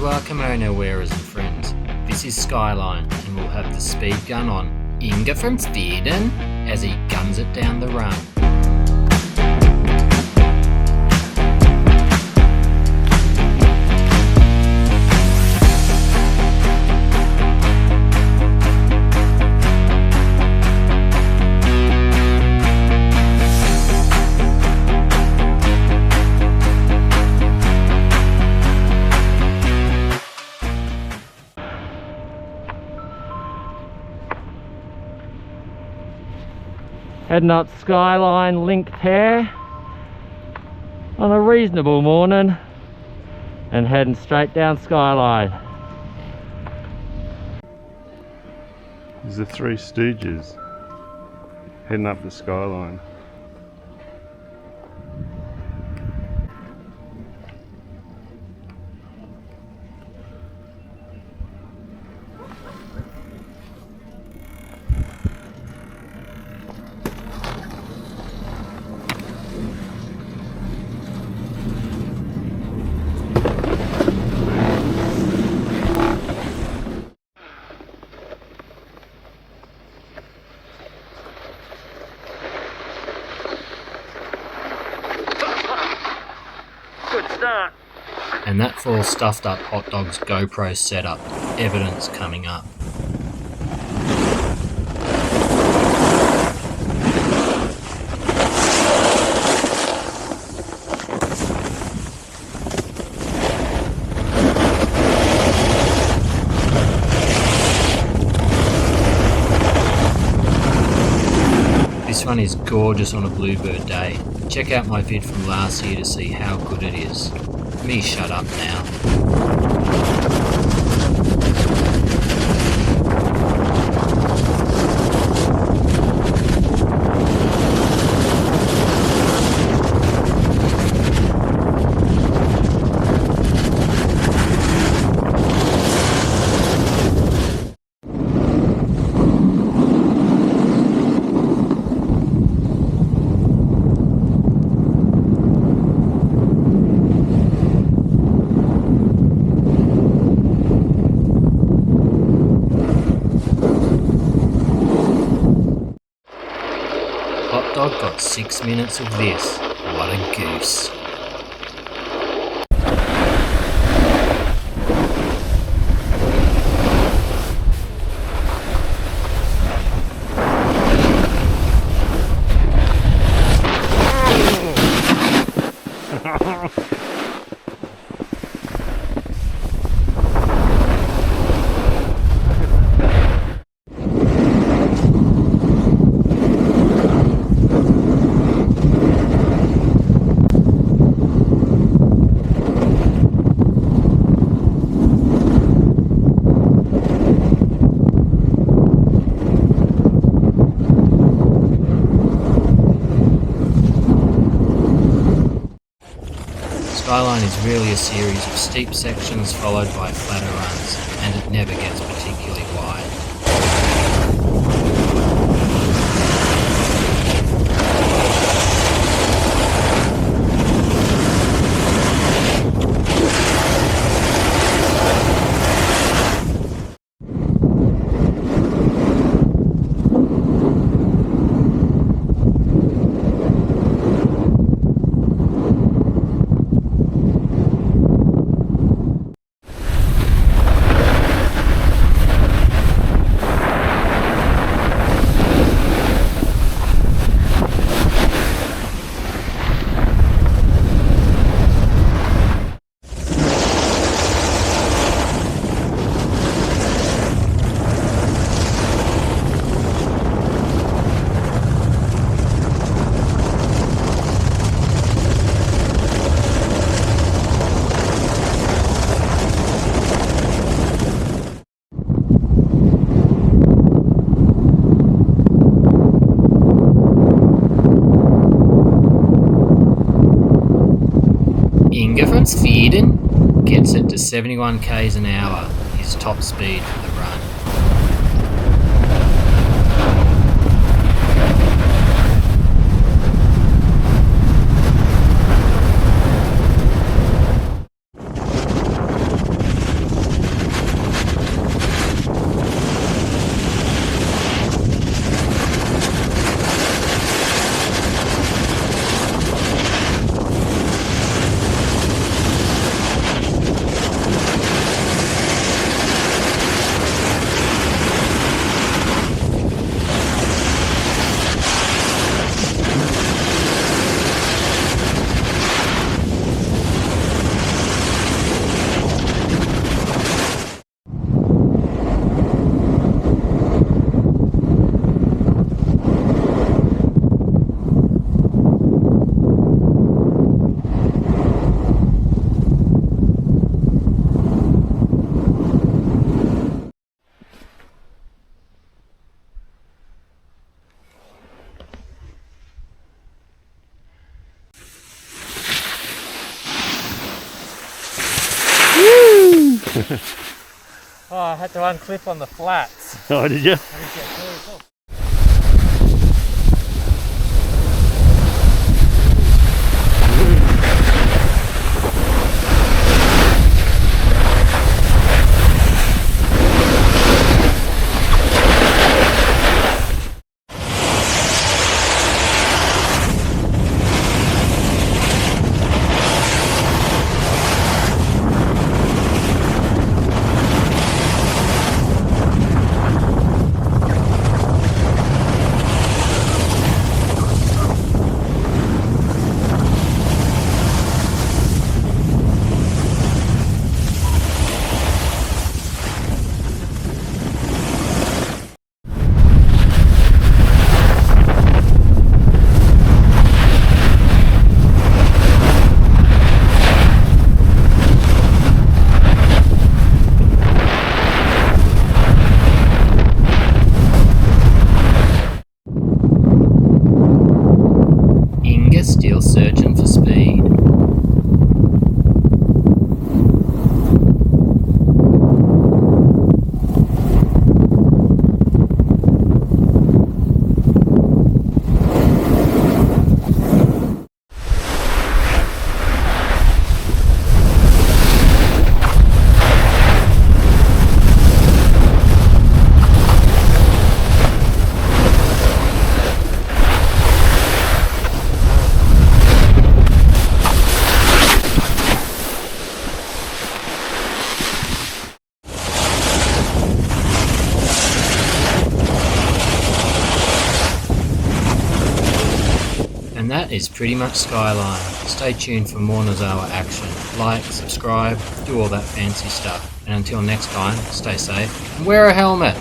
to our kimono wearers and friends. This is Skyline, and we'll have the speed gun on Inga from Theoden as he guns it down the run. Heading up Skyline Link Tear on a reasonable morning and heading straight down Skyline. There's the Three Stooges heading up the Skyline. Good start. And that full stuffed up Hot Dog's GoPro setup, evidence coming up. This one is gorgeous on a bluebird day. Check out my vid from last year to see how good it is. Me shut up now. Hot Dog got 6 minutes of this. What a goose. Skyline is really a series of steep sections followed by flatter runs, and it never gets particularly wide. Inga from Theoden gets it to 71 k's an hour, his top speed for the run. Oh, I had to unclip on the flats. Oh, did you? I didn't get through. Inga Steel Surgeon for speed. And that is pretty much Skyline. Stay tuned for more Nozawa action. Like, subscribe, do all that fancy stuff. And until next time, stay safe and wear a helmet!